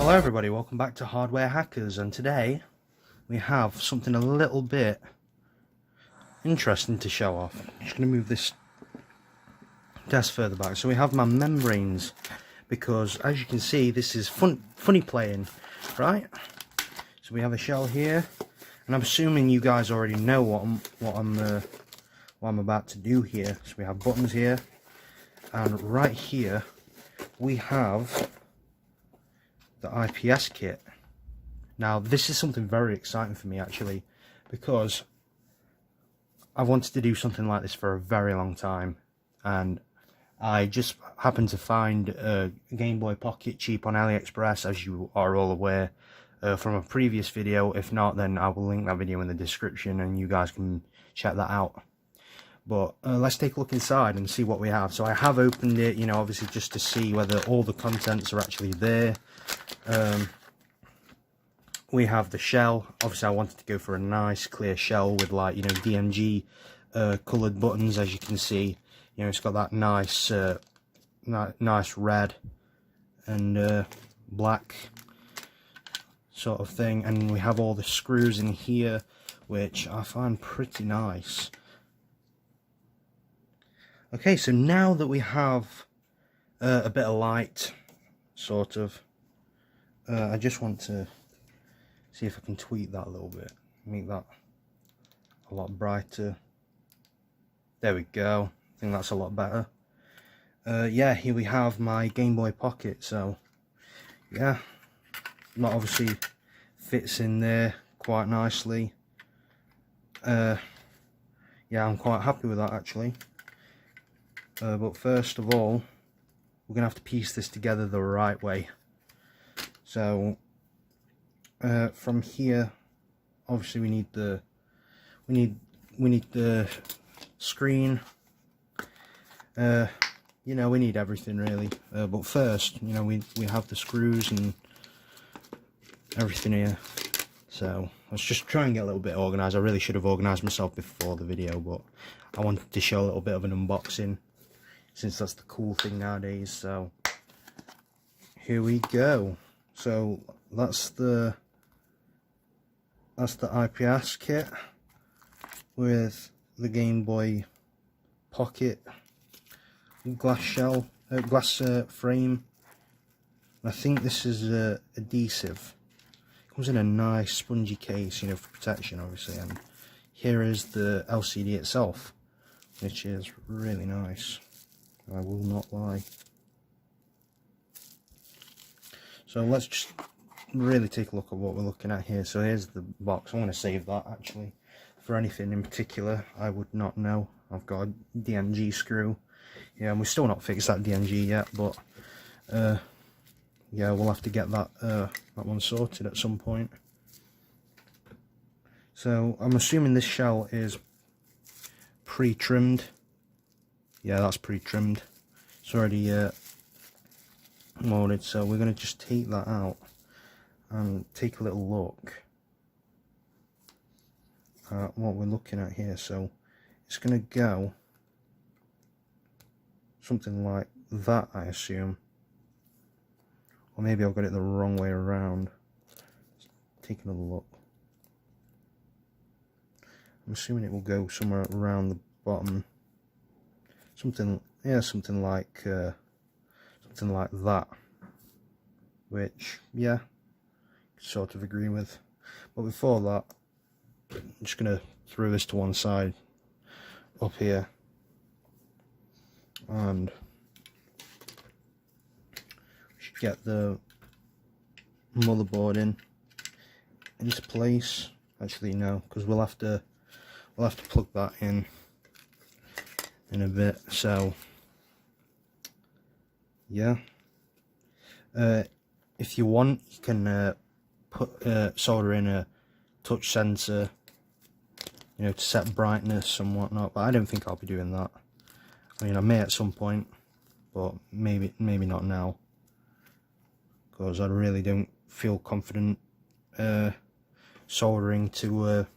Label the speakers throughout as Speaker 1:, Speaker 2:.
Speaker 1: Hello everybody, welcome back to Hardware Hackers, and today we have something a little bit interesting to show off. I'm just going to move this desk further back. So we have my membranes, because as you can see this is FunnyPlaying, right? So we have a shell here, and I'm assuming you guys already know what I'm about to do here. So we have buttons here, and right here we have the IPS kit. Now this is something very exciting for me actually, because I've wanted to do something like this for a very long time, and I just happened to find a Gameboy Pocket cheap on AliExpress, as you are all aware from a previous video. If not, then I will link that video in the description and you guys can check that out. But let's take a look inside and see what we have. So I have opened it, you know, obviously just to see whether all the contents are actually there. We have the shell. Obviously I wanted to go for a nice clear shell with, like, you know, DMG coloured buttons. As you can see, you know, it's got that nice nice red and black sort of thing, and we have all the screws in here, which I find pretty nice. Okay, so now that we have a bit of light, sort of, I just want to see if I can tweak that a little bit, make that a lot brighter. There we go, I think that's a lot better. Yeah, here we have my Gameboy Pocket. So yeah, that obviously fits in there quite nicely. Yeah, I'm quite happy with that actually. But first of all, we're gonna have to piece this together the right way. So from here, obviously we need the screen. You know, we need everything really. But first, you know, we have the screws and everything here. So let's just try and get a little bit organised. I really should have organised myself before the video, but I wanted to show a little bit of an unboxing, since that's the cool thing nowadays. So here we go. So that's the IPS kit with the Gameboy Pocket glass shell, glass frame. I think this is adhesive. It comes in a nice spongy case, you know, for protection obviously. And here is the LCD itself, which is really nice, I will not lie. So let's just really take a look at what we're looking at here. So here's the box. I'm going to save that actually for anything in particular I would not know. I've got a DMG screw. Yeah, and we've still not fixed that DMG yet, but yeah, we'll have to get that that one sorted at some point. So I'm assuming this shell is pre-trimmed. Yeah, that's pre-trimmed. It's already molded, so we're going to just take that out and take a little look at what we're looking at here. So it's going to go something like that, I assume. Or maybe I've got it the wrong way around. Let's take another look. I'm assuming it will go somewhere around the bottom. Something, yeah, something like that. Which, yeah, sort of agree with. But before that, I'm just gonna throw this to one side up here, and we should get the motherboard into place. Actually, no, because we'll have to plug that in a bit. So yeah, if you want, you can solder in a touch sensor, you know, to set brightness and whatnot, but I don't think I'll be doing that. I mean, I may at some point, but maybe not now, because I really don't feel confident soldering to a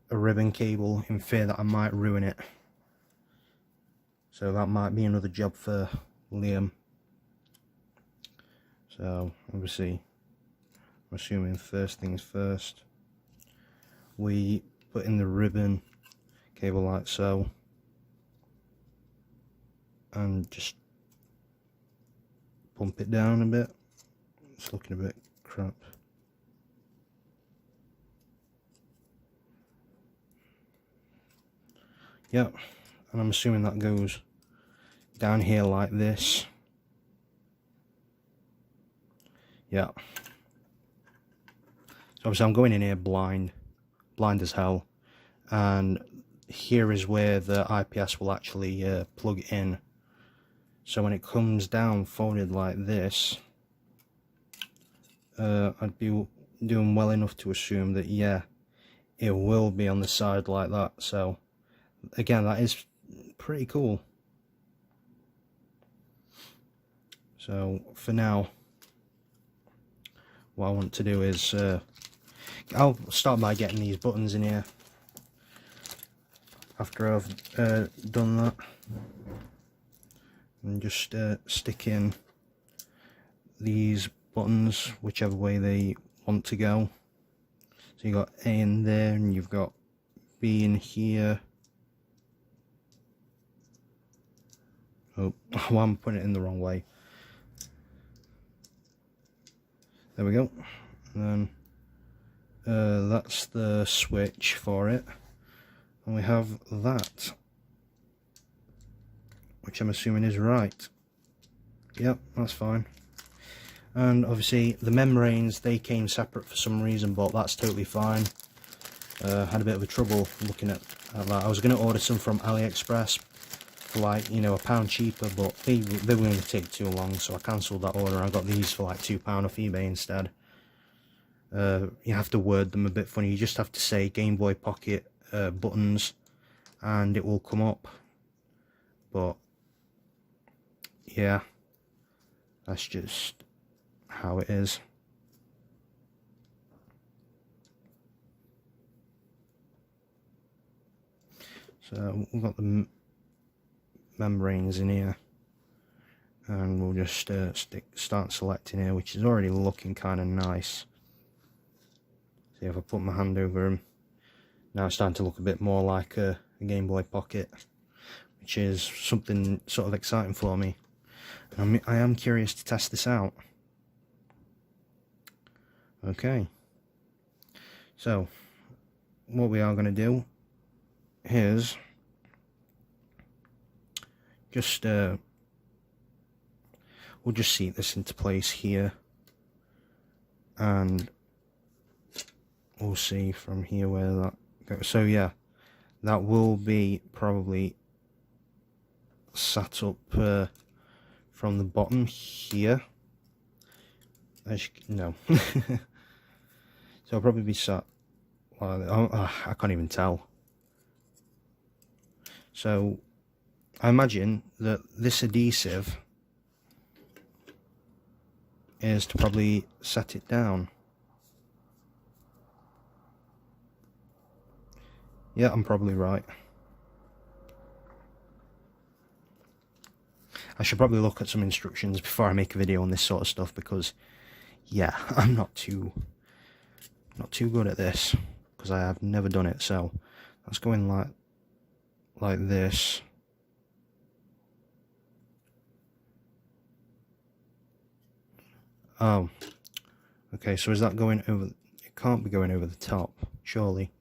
Speaker 1: ribbon cable, in fear that I might ruin it. So that might be another job for Liam. So So obviously, I'm assuming first things first, we put in the ribbon cable like so, and just pump it down a bit. It's looking a bit crap. Yep, and I'm assuming that goes down here like this. Yeah. So obviously I'm going in here blind as hell, and here is where the IPS will actually plug in. So when it comes down folded like this, I'd be doing well enough to assume that, yeah, it will be on the side like that. So again, that is pretty cool. So for now, what I want to do is I'll start by getting these buttons in here after I've done that, and just stick in these buttons whichever way they want to go. So you've got A in there, and you've got B in here. Oh, well, I'm putting it in the wrong way. There we go. And then that's the switch for it, and we have that, which I'm assuming is right. Yep, that's fine. And obviously the membranes, they came separate for some reason, but that's totally fine. Had a bit of a trouble looking at that. I was going to order some from AliExpress for like, you know, £1 cheaper, but they were going to take too long, so I cancelled that order. I got these for like £2 off eBay instead. You have to word them a bit funny. You just have to say Gameboy Pocket buttons, and it will come up. But yeah, that's just how it is. So we've got the membranes in here, and we'll just start selecting here, which is already looking kind of nice. See, if I put my hand over them, now it's starting to look a bit more like a Game Boy Pocket, which is something sort of exciting for me. I am curious to test this out. Okay, so what we are going to do is just we'll just seat this into place here, and we'll see from here where that goes. So yeah, that will be probably sat up from the bottom here. No. So I'll probably be sat like, I can't even tell. So I imagine that this adhesive is to probably set it down. Yeah, I'm probably right. I should probably look at some instructions before I make a video on this sort of stuff, because yeah, I'm not too good at this, because I have never done it. So that's going like this. Oh, okay, so is that going over? It can't be going over the top, surely.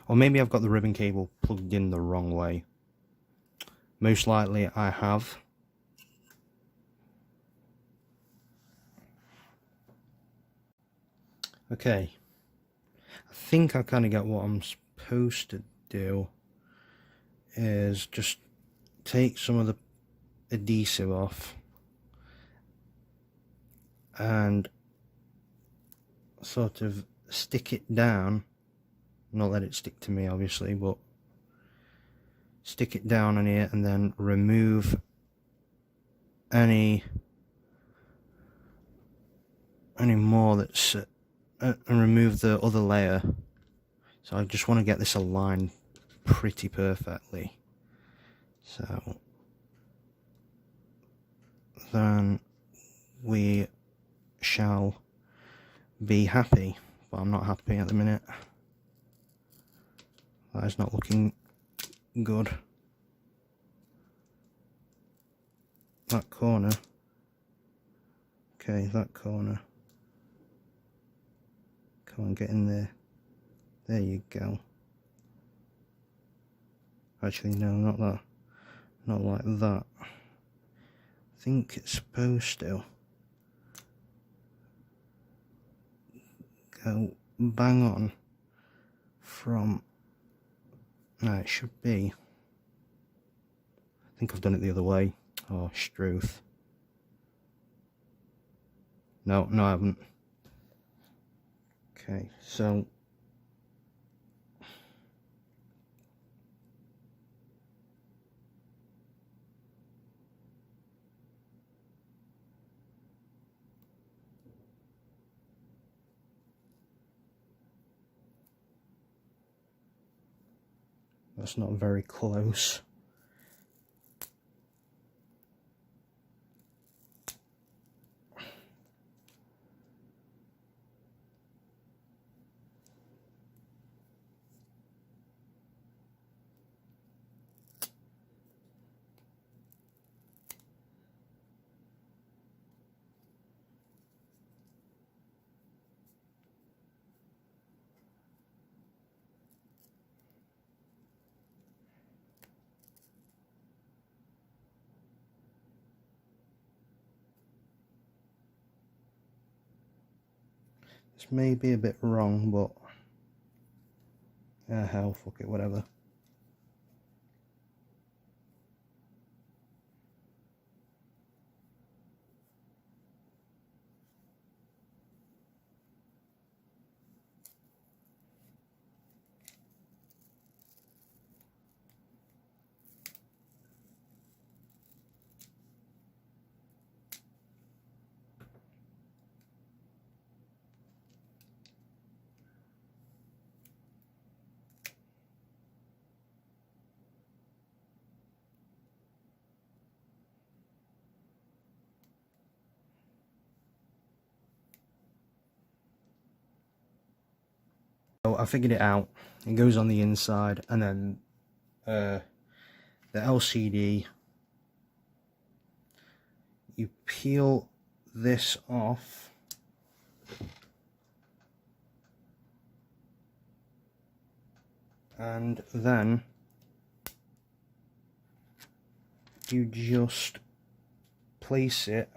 Speaker 1: Or maybe I've got the ribbon cable plugged in the wrong way. Most likely I have. Okay. I think I kind of get what I'm supposed to do is just take some of the adhesive off and sort of stick it down. Not let it stick to me, obviously, but stick it down on here, and then remove any more that's and remove the other layer. So I just want to get this aligned pretty perfectly. So then we shall be happy, but I'm not happy at the minute. That is not looking good. That corner. Okay, that corner. Come on, get in there. There you go. Actually, no, not that. Not like that. I think it's supposed to go bang on from... No, it should be. I think I've done it the other way. Oh, Struth. No, I haven't. Okay, so... That's not very close. This may be a bit wrong, but hell, fuck it, whatever. So I figured it out. It goes on the inside, and then the LCD, you peel this off, and then you just place it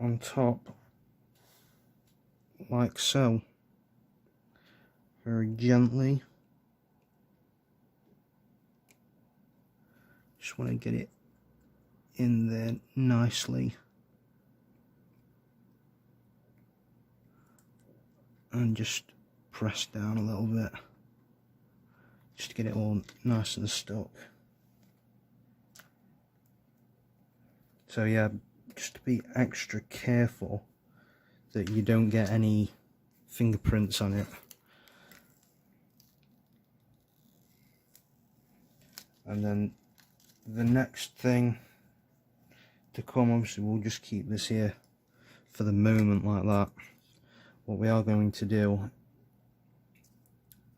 Speaker 1: on top like so, very gently. Just want to get it in there nicely, and just press down a little bit just to get it all nice and stuck. So yeah, just to be extra careful that you don't get any fingerprints on it. And then the next thing to come, obviously we'll just keep this here for the moment like that. What we are going to do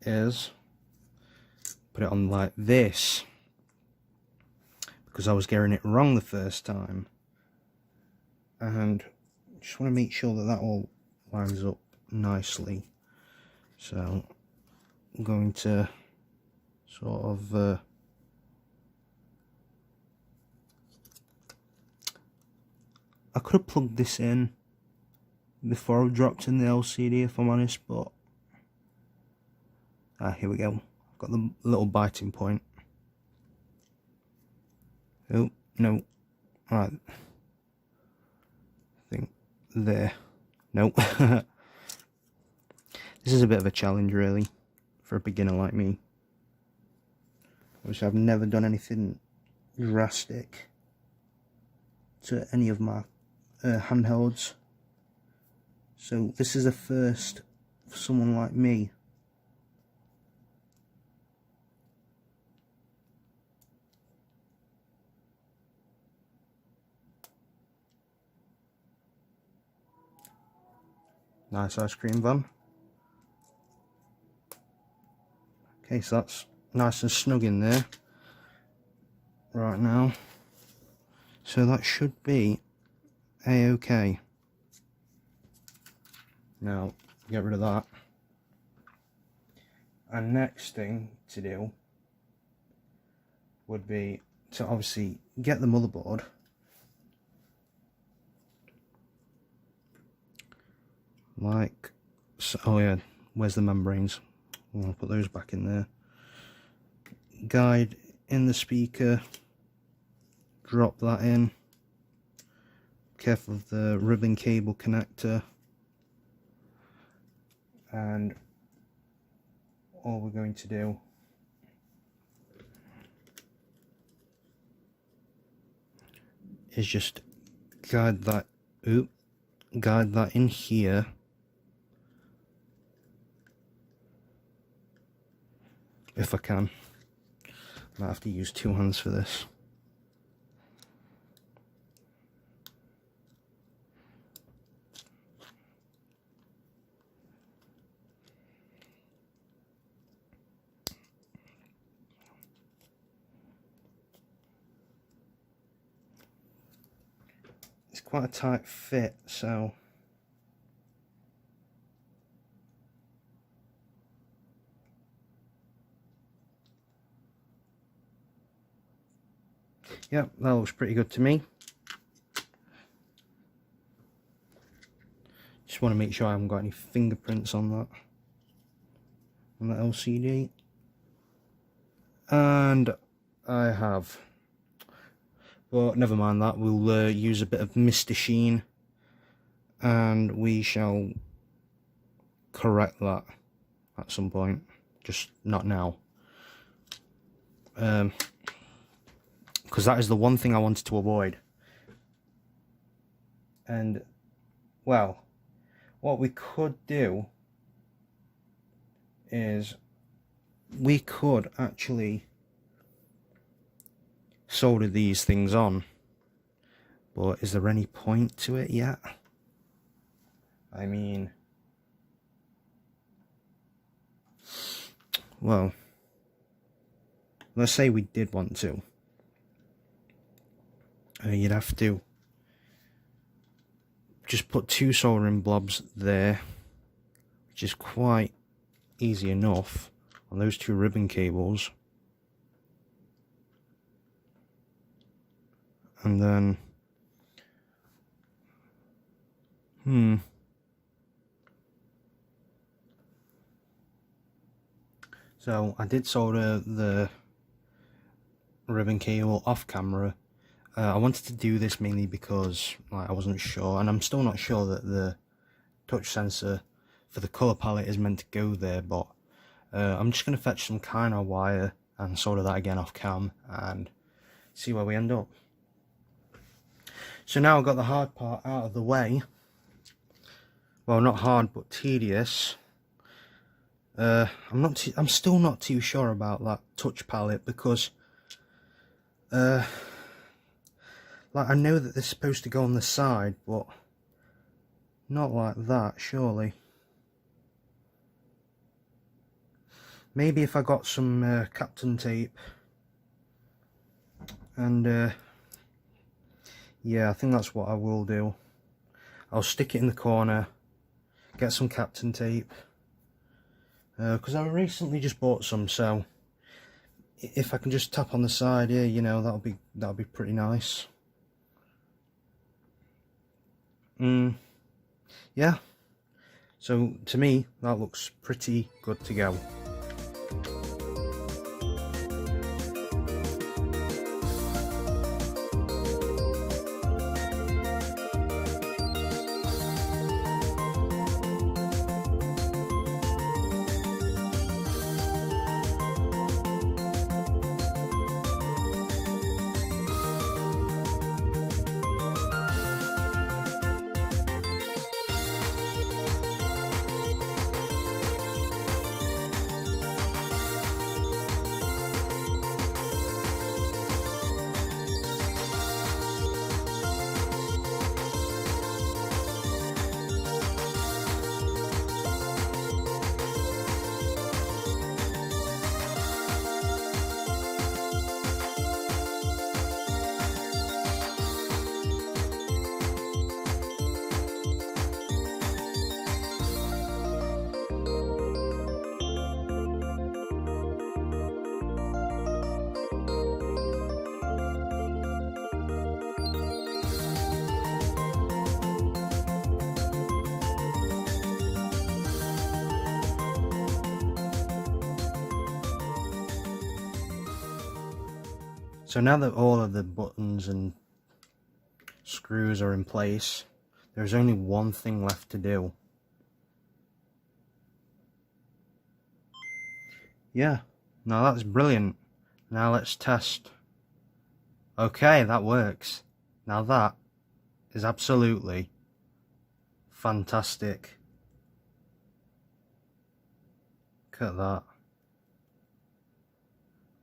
Speaker 1: is put it on like this, because I was getting it wrong the first time, and just want to make sure that that all lines up nicely. So I'm going to sort of I could have plugged this in before I dropped in the LCD, if I'm honest, but here we go. I've got the little biting point. Oh no, right. I think there. Nope. This is a bit of a challenge really for a beginner like me. Obviously I've never done anything drastic to any of my handhelds, so this is a first for someone like me. Nice ice cream van. Okay, so that's nice and snug in there right now, so that should be a-okay. Now get rid of that, and next thing to do would be to obviously get the motherboard, like so. Oh yeah, where's the membranes? I'll put those back in there. Guide in the speaker, drop that in. Careful of the ribbon cable connector, and all we're going to do is just guide that in here. If I can. Might have to use two hands for this. It's quite a tight fit, so yeah, that looks pretty good to me. Just want to make sure I haven't got any fingerprints on that LCD, and I have. But never mind that, we'll use a bit of Mr. Sheen and we shall correct that at some point, just not now. Because that is the one thing I wanted to avoid. And, well, what we could do is we could actually solder these things on, but is there any point to it yet? I mean, well, let's say we did want to. You'd have to just put two soldering blobs there, which is quite easy enough on those two ribbon cables. And then, so I did solder the ribbon cable off camera. I wanted to do this mainly because I wasn't sure, and I'm still not sure that the touch sensor for the colour palette is meant to go there, but I'm just going to fetch some kind of wire and solder that again off cam and see where we end up. So now I've got the hard part out of the way. Well, not hard, but tedious. I'm still not too sure about that touch palette because, like, I know that they're supposed to go on the side, but not like that, surely. Maybe if I got some Captain tape and yeah, I think that's what I will do. I'll stick it in the corner, get some Captain tape, because I recently just bought some, so if I can just tap on the side here, you know, that'll be pretty nice. Yeah, so to me that looks pretty good to go. So now that all of the buttons and screws are in place, there's only one thing left to do. Yeah, now that's brilliant. Now let's test. Okay, that works. Now that is absolutely fantastic. Look at that.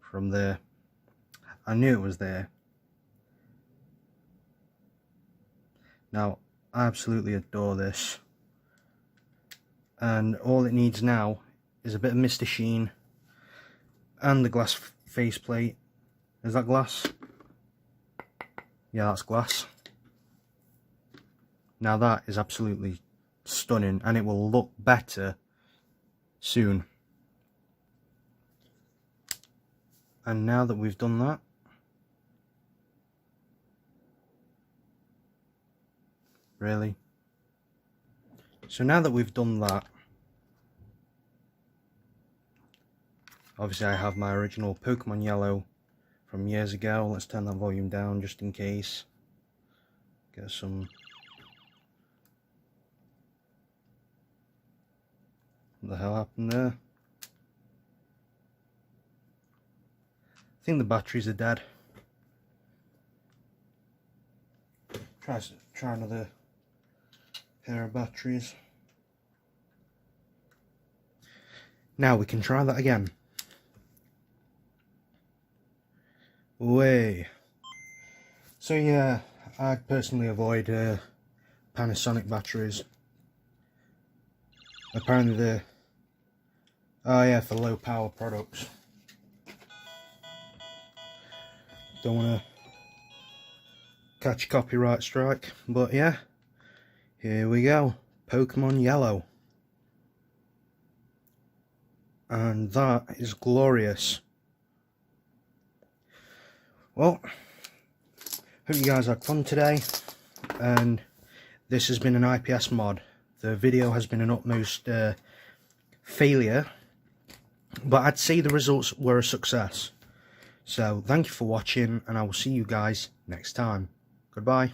Speaker 1: From there. I knew it was there. Now, I absolutely adore this. And all it needs now is a bit of Mr. Sheen and the glass faceplate. Is that glass? Yeah, that's glass. Now that is absolutely stunning, and it will look better soon. And now that we've done that, really? So now that we've done that, obviously I have my original Pokemon Yellow from years ago. Let's turn that volume down just in case. Get some... What the hell happened there? I think the batteries are dead. Try another pair of batteries. Now we can try that again. Way. So yeah, I personally avoid Panasonic batteries. Apparently they're, oh yeah, for low power products. Don't want to catch a copyright strike, but yeah, here we go. Pokemon Yellow. And that is glorious. Well, hope you guys had fun today, and this has been an IPS mod. The video has been an utmost failure, but I'd say the results were a success. So thank you for watching, and I will see you guys next time. Goodbye.